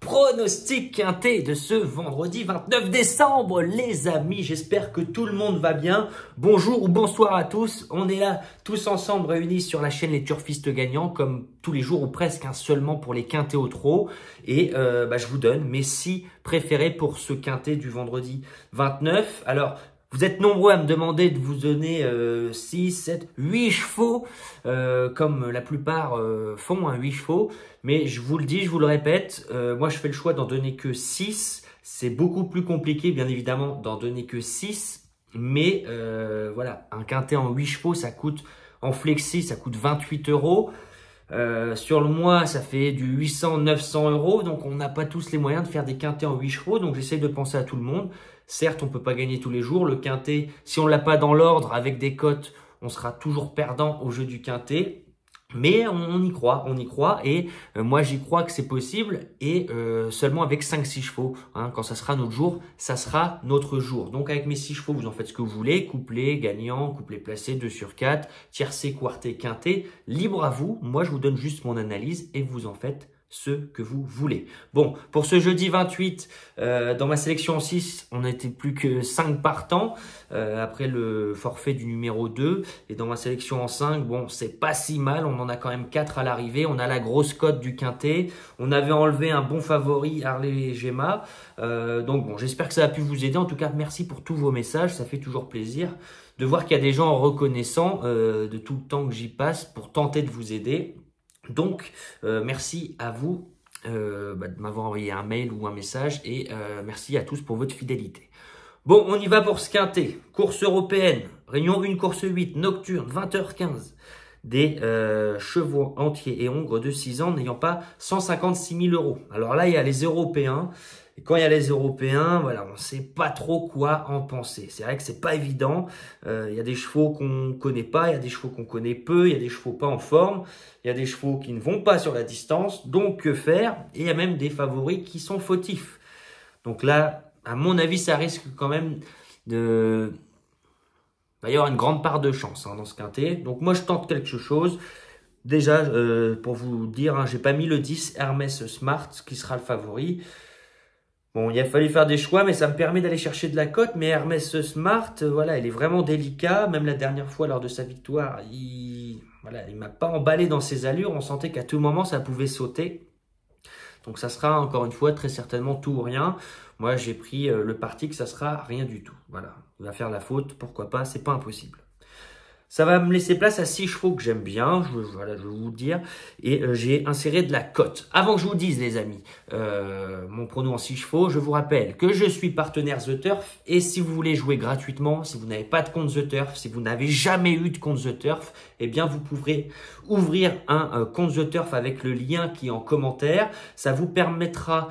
Pronostic quintet de ce vendredi 29 décembre, les amis. J'espère que tout le monde va bien. Bonjour ou bonsoir à tous. On est là tous ensemble réunis sur la chaîne Les Turfistes Gagnants, comme tous les jours ou presque, seulement pour les quintets au trot. Et je vous donne mes 6 préférés pour ce quintet du vendredi 29. Alors, vous êtes nombreux à me demander de vous donner 6, 7, 8 chevaux, comme la plupart font, 8 chevaux. Mais je vous le dis, je vous le répète, moi je fais le choix d'en donner que 6. C'est beaucoup plus compliqué, bien évidemment, d'en donner que 6. Mais voilà, un quintet en 8 chevaux, ça coûte, en flexi, ça coûte 28 €. Sur le mois, ça fait du 800-900 €. Donc, on n'a pas tous les moyens de faire des quintets en 8 chevaux. Donc, j'essaie de penser à tout le monde. Certes, on peut pas gagner tous les jours. Le quintet, si on l'a pas dans l'ordre avec des cotes, on sera toujours perdant au jeu du quintet. Mais on y croit, et moi j'y crois que c'est possible, et seulement avec 5-6 chevaux. Quand ça sera notre jour, ça sera notre jour. Donc avec mes 6 chevaux, vous en faites ce que vous voulez, couplet, gagnant, couplet placé, 2 sur 4, tiercé, quarté, quinté, libre à vous. Moi je vous donne juste mon analyse et vous en faites ce que vous voulez. Bon, pour ce jeudi 28, dans ma sélection en 6, on n'était plus que 5 partants après le forfait du numéro 2. Et dans ma sélection en 5, bon, c'est pas si mal. On en a quand même 4 à l'arrivée. On a la grosse cote du quintet. On avait enlevé un bon favori, Harley Gemma. Donc bon, j'espère que ça a pu vous aider. En tout cas, merci pour tous vos messages. Ça fait toujours plaisir de voir qu'il y a des gens reconnaissants de tout le temps que j'y passe pour tenter de vous aider. Donc, merci à vous de m'avoir envoyé un mail ou un message, et merci à tous pour votre fidélité. Bon, on y va pour ce quintet. Course européenne, réunion 1, course 8, nocturne, 20h15. Des chevaux entiers et hongres de 6 ans n'ayant pas 156 000 €. Alors là, il y a les Européens. Et quand il y a les Européens, voilà, on ne sait pas trop quoi en penser. C'est vrai que c'est pas évident. Il y a des chevaux qu'on connaît pas, il y a des chevaux qu'on connaît peu, il y a des chevaux pas en forme, il y a des chevaux qui ne vont pas sur la distance. Donc, que faire? Et il y a même des favoris qui sont fautifs. Donc là, à mon avis, ça risque quand même de... Il va y avoir une grande part de chance dans ce quintet. Donc moi, je tente quelque chose. Déjà, pour vous dire, j'ai pas mis le 10 Hermès Smart, qui sera le favori. Bon, il a fallu faire des choix, mais ça me permet d'aller chercher de la cote. Mais Hermès Smart, voilà, il est vraiment délicat. Même la dernière fois, lors de sa victoire, il m'a pas emballé dans ses allures. On sentait qu'à tout moment, ça pouvait sauter. Donc, ça sera encore une fois très certainement tout ou rien. Moi, j'ai pris le parti que ça sera rien du tout. Voilà, il va faire la faute, pourquoi pas, c'est pas impossible. Ça va me laisser place à 6 chevaux que j'aime bien, je vais vous le dire. Et j'ai inséré de la cote. Avant que je vous dise, les amis, mon prono en 6 chevaux, je vous rappelle que je suis partenaire The Turf. Et si vous voulez jouer gratuitement, si vous n'avez pas de compte The Turf, si vous n'avez jamais eu de compte The Turf, eh bien vous pourrez ouvrir un compte The Turf avec le lien qui est en commentaire. Ça vous permettra,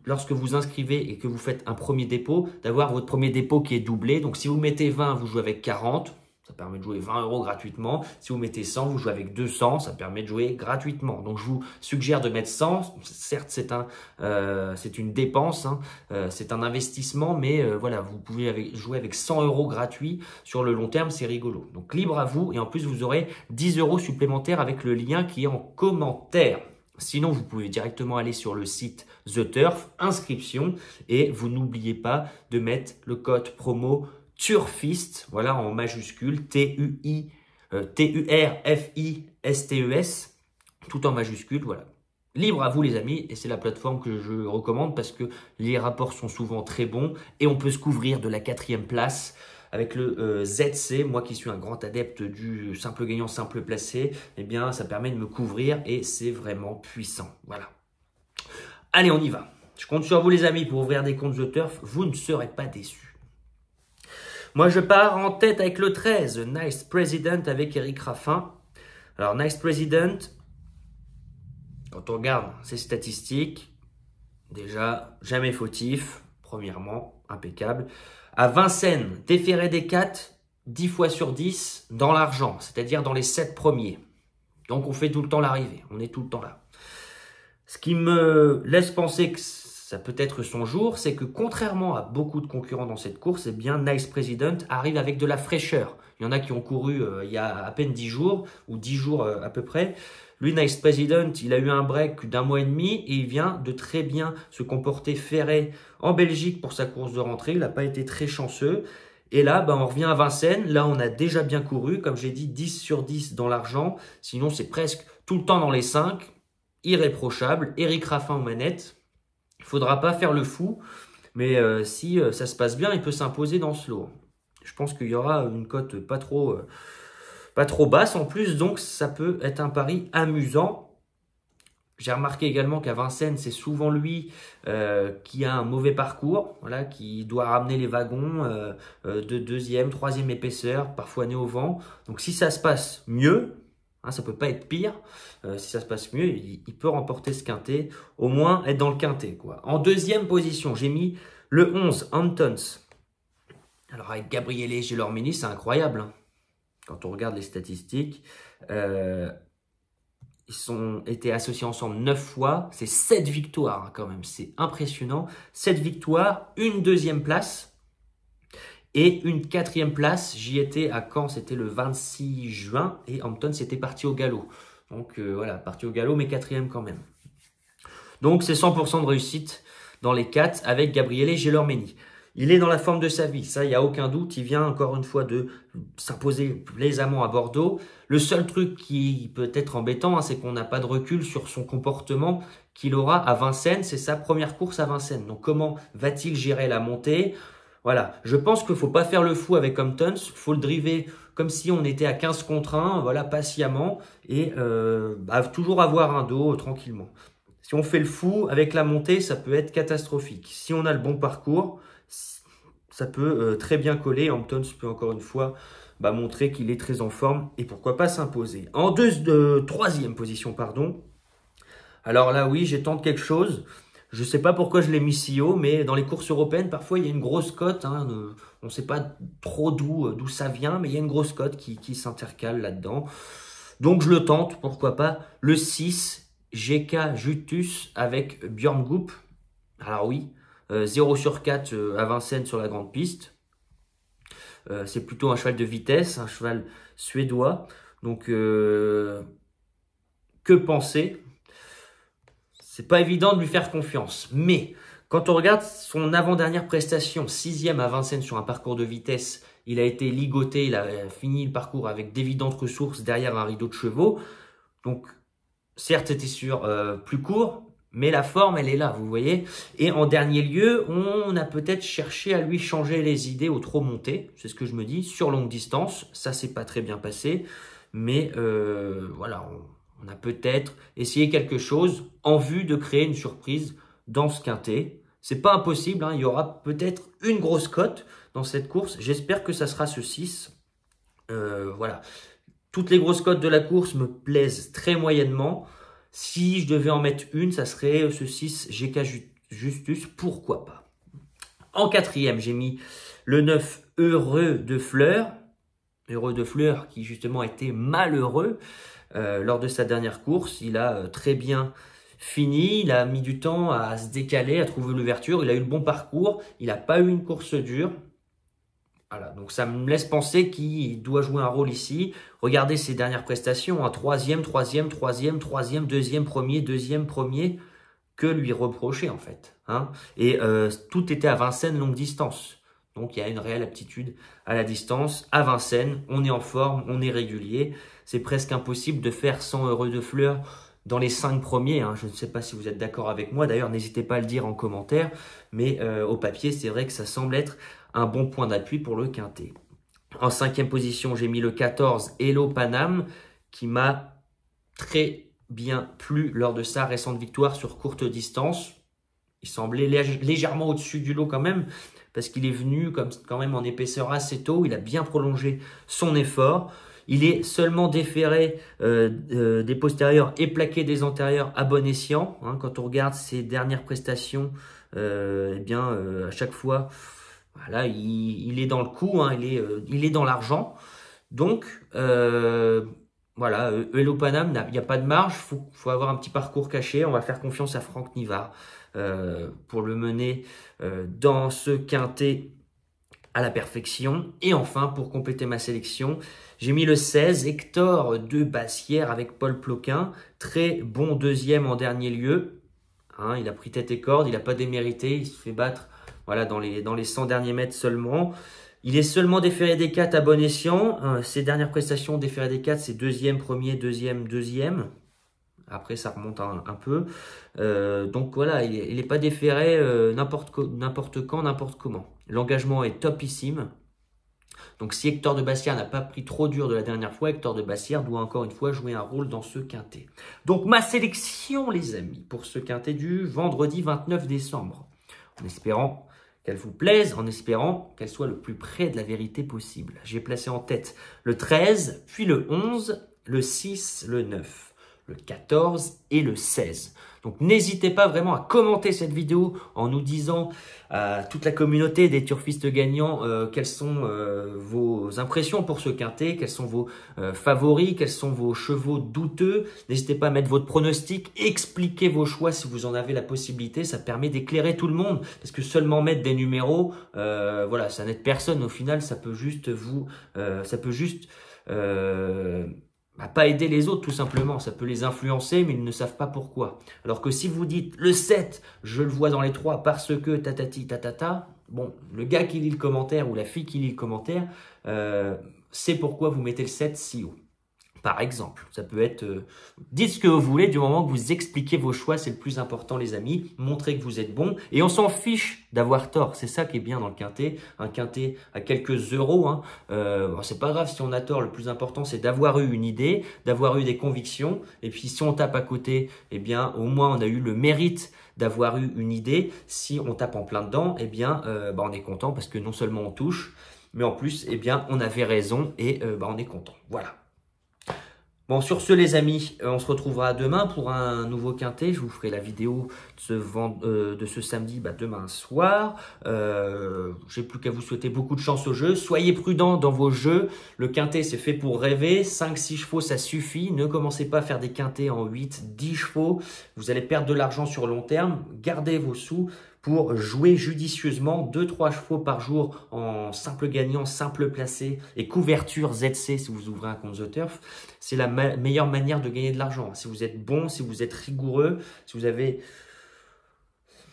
lorsque vous inscrivez et que vous faites un premier dépôt, d'avoir votre premier dépôt qui est doublé. Donc si vous mettez 20, vous jouez avec 40. Ça permet de jouer 20 € gratuitement. Si vous mettez 100, vous jouez avec 200. Ça permet de jouer gratuitement. Donc, je vous suggère de mettre 100. Certes, c'est une dépense, c'est un investissement, mais voilà, vous pouvez jouer avec 100 € gratuits sur le long terme. C'est rigolo. Donc, libre à vous. Et en plus, vous aurez 10 € supplémentaires avec le lien qui est en commentaire. Sinon, vous pouvez directement aller sur le site The Turf, inscription, et vous n'oubliez pas de mettre le code promo Turfiste, voilà, en majuscule, Turfistes, tout en majuscule, voilà. Libre à vous, les amis, et c'est la plateforme que je recommande parce que les rapports sont souvent très bons et on peut se couvrir de la 4e place avec le ZC. Moi qui suis un grand adepte du simple gagnant, simple placé, eh bien, ça permet de me couvrir et c'est vraiment puissant, voilà. Allez, on y va. Je compte sur vous, les amis, pour ouvrir des comptes The Turf. Vous ne serez pas déçus. Moi, je pars en tête avec le 13, Nice President avec Eric Raffin. Alors, Nice President, quand on regarde ses statistiques, déjà, jamais fautif, premièrement, impeccable. À Vincennes, déféré des 4, 10 fois sur 10 dans l'argent, c'est-à-dire dans les 7 premiers. Donc, on fait tout le temps l'arrivée, on est tout le temps là. Ce qui me laisse penser que ça peut être son jour, c'est que contrairement à beaucoup de concurrents dans cette course, eh bien Nice President arrive avec de la fraîcheur. Il y en a qui ont couru il y a à peine 10 jours, ou 10 jours à peu près. Lui, Nice President, il a eu un break d'un mois et demi et il vient de très bien se comporter ferré en Belgique pour sa course de rentrée. Il n'a pas été très chanceux. Et là, on revient à Vincennes. Là, on a déjà bien couru. Comme j'ai dit, 10 sur 10 dans l'argent. Sinon, c'est presque tout le temps dans les 5. Irréprochable. Eric Raffin aux manettes. Il ne faudra pas faire le fou. Mais si ça se passe bien, il peut s'imposer dans ce lot. Je pense qu'il y aura une cote pas trop basse en plus. Donc, ça peut être un pari amusant. J'ai remarqué également qu'à Vincennes, c'est souvent lui qui a un mauvais parcours, voilà, qui doit ramener les wagons de deuxième, troisième épaisseur, parfois né au vent. Donc si ça se passe mieux, hein, ça peut pas être pire, si ça se passe mieux, il peut remporter ce quintet, au moins être dans le quintet, quoi. En deuxième position, j'ai mis le 11, Antons. Alors avec Gabriele Gelormini, c'est incroyable, hein. Quand on regarde les statistiques. Ils ont été associés ensemble 9 fois. C'est 7 victoires hein, quand même. C'est impressionnant. 7 victoires, une deuxième place et une quatrième place. J'y étais à Caen, c'était le 26 juin. Et Hampton, c'était parti au galop. Donc voilà, parti au galop, mais quatrième quand même. Donc c'est 100% de réussite dans les 4 avec Gabriele Gelormini. Il est dans la forme de sa vie, ça, il n'y a aucun doute. Il vient encore une fois de s'imposer plaisamment à Bordeaux. Le seul truc qui peut être embêtant, hein, c'est qu'on n'a pas de recul sur son comportement qu'il aura à Vincennes. C'est sa première course à Vincennes. Donc, comment va-t-il gérer la montée? Voilà, je pense qu'il ne faut pas faire le fou avec Hamptons. Il faut le driver comme si on était à 15 contre 1, voilà, patiemment. Et toujours avoir un dos tranquillement. Si on fait le fou avec la montée, ça peut être catastrophique. Si on a le bon parcours, ça peut très bien coller. Hamptons peut encore une fois montrer qu'il est très en forme et pourquoi pas s'imposer. En troisième position, pardon. Alors là, oui, j'ai tenté quelque chose. Je ne sais pas pourquoi je l'ai mis si haut, mais dans les courses européennes, parfois, il y a une grosse cote. Hein, on ne sait pas trop d'où ça vient, mais il y a une grosse cote qui s'intercale là-dedans. Donc, je le tente, pourquoi pas. Le 6, GK Jutus avec Björn Goop. Alors oui. 0 sur 4 à Vincennes sur la grande piste. C'est plutôt un cheval de vitesse, un cheval suédois. Donc, que penser? C'est pas évident de lui faire confiance. Mais, quand on regarde son avant-dernière prestation, 6e à Vincennes sur un parcours de vitesse, il a été ligoté, il a fini le parcours avec d'évidentes ressources derrière un rideau de chevaux. Donc, certes, c'était sur plus court, mais la forme, elle est là, vous voyez. Et en dernier lieu, on a peut-être cherché à lui changer les idées au trop monté. C'est ce que je me dis. Sur longue distance, ça s'est pas très bien passé. Mais voilà, on a peut-être essayé quelque chose en vue de créer une surprise dans ce quintet. C'est pas impossible, hein. Il y aura peut-être une grosse cote dans cette course. J'espère que ça sera ce 6. Voilà. Toutes les grosses cotes de la course me plaisent très moyennement. Si je devais en mettre une, ça serait ce 6 GK Justus, pourquoi pas. En quatrième, j'ai mis le 9 Heureux de Fleur. Heureux de Fleur qui justement a été malheureux lors de sa dernière course. Il a très bien fini, il a mis du temps à se décaler, à trouver l'ouverture. Il a eu le bon parcours, il n'a pas eu une course dure. Voilà, donc ça me laisse penser qu'il doit jouer un rôle ici. Regardez ses dernières prestations, hein, troisième, deuxième, premier. Que lui reprocher en fait, hein. Et tout était à Vincennes longue distance. Donc il y a une réelle aptitude à la distance. À Vincennes, on est en forme, on est régulier. C'est presque impossible de faire 100 Heureux de Fleur dans les 5 premiers. Hein. Je ne sais pas si vous êtes d'accord avec moi. D'ailleurs, n'hésitez pas à le dire en commentaire. Mais au papier, c'est vrai que ça semble être un bon point d'appui pour le quintet. En 5e position, j'ai mis le 14 Hello Panam qui m'a très bien plu lors de sa récente victoire sur courte distance. Il semblait légèrement au-dessus du lot quand même parce qu'il est venu quand même en épaisseur assez tôt. Il a bien prolongé son effort. Il est seulement déféré des postérieurs et plaqué des antérieurs à bon escient. Hein, quand on regarde ses dernières prestations, à chaque fois, voilà, il est dans le coup, hein, il est dans l'argent. Donc, voilà, Hello Panam, il n'y a pas de marge, faut avoir un petit parcours caché. On va faire confiance à Franck Nivard pour le mener dans ce quintet à la perfection. Et enfin, pour compléter ma sélection, j'ai mis le 16, Hector de Bassière avec Paul Ploquin. Très bon deuxième en dernier lieu. Hein, il a pris tête et corde, il n'a pas démérité, il se fait battre voilà, dans les 100 derniers mètres seulement. Il est seulement déféré des 4 à bon escient. Ses dernières prestations déféré des 4, c'est deuxième, premier, deuxième, deuxième. Après, ça remonte un peu. Donc voilà, il n'est pas déféré n'importe quand, n'importe comment. L'engagement est topissime. Donc si Hector de Bassière n'a pas pris trop dur de la dernière fois, Hector de Bassière doit encore une fois jouer un rôle dans ce quintet. Donc ma sélection, les amis, pour ce quintet du vendredi 29 décembre. En espérant qu'elle vous plaise, en espérant qu'elle soit le plus près de la vérité possible. J'ai placé en tête le 13, puis le 11, le 6, le 9. Le 14 et le 16. Donc n'hésitez pas vraiment à commenter cette vidéo en nous disant à toute la communauté des turfistes gagnants quelles sont vos impressions pour ce quintet, quels sont vos favoris, quels sont vos chevaux douteux. N'hésitez pas à mettre votre pronostic, expliquez vos choix si vous en avez la possibilité, ça permet d'éclairer tout le monde parce que seulement mettre des numéros, voilà, ça n'aide personne au final, ça peut juste pas aider les autres tout simplement, ça peut les influencer mais ils ne savent pas pourquoi. Alors que si vous dites le 7, je le vois dans les 3 parce que tatati tatata, bon, le gars qui lit le commentaire ou la fille qui lit le commentaire sait pourquoi vous mettez le 7 si haut. Par exemple, ça peut être, dites ce que vous voulez du moment que vous expliquez vos choix, c'est le plus important les amis, montrez que vous êtes bon et on s'en fiche d'avoir tort, c'est ça qui est bien dans le quintet, un quintet à quelques euros, hein. Bon, c'est pas grave si on a tort, le plus important c'est d'avoir eu une idée, d'avoir eu des convictions et puis si on tape à côté, eh bien au moins on a eu le mérite d'avoir eu une idée, si on tape en plein dedans, eh bien on est content parce que non seulement on touche, mais en plus eh bien on avait raison et on est content, voilà. Bon, sur ce, les amis, on se retrouvera demain pour un nouveau quintet. Je vous ferai la vidéo de ce samedi demain soir. J'ai plus qu'à vous souhaiter beaucoup de chance au jeu. Soyez prudents dans vos jeux. Le quintet, c'est fait pour rêver. 5-6 chevaux, ça suffit. Ne commencez pas à faire des quintets en 8-10 chevaux. Vous allez perdre de l'argent sur long terme. Gardez vos sous pour jouer judicieusement 2-3 chevaux par jour en simple gagnant, simple placé et couverture ZC si vous ouvrez un compte The Turf. C'est la meilleure manière de gagner de l'argent. Si vous êtes bon, si vous êtes rigoureux, si vous avez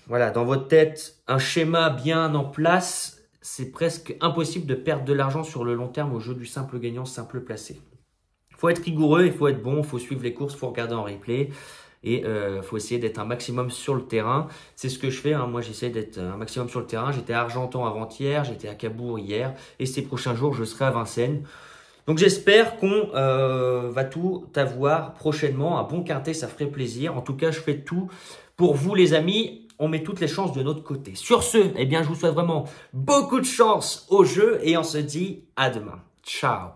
voilà, dans votre tête un schéma bien en place, c'est presque impossible de perdre de l'argent sur le long terme au jeu du simple gagnant, simple placé. Il faut être rigoureux, il faut être bon, il faut suivre les courses, il faut regarder en replay. Et il faut essayer d'être un maximum sur le terrain. C'est ce que je fais. Hein. Moi, j'essaie d'être un maximum sur le terrain. J'étais à Argentan avant-hier, j'étais à Cabourg hier. Et ces prochains jours, je serai à Vincennes. Donc, j'espère qu'on va tout avoir prochainement. Un bon quintet, ça ferait plaisir. En tout cas, je fais tout pour vous, les amis. On met toutes les chances de notre côté. Sur ce, eh bien, je vous souhaite vraiment beaucoup de chance au jeu. Et on se dit à demain. Ciao.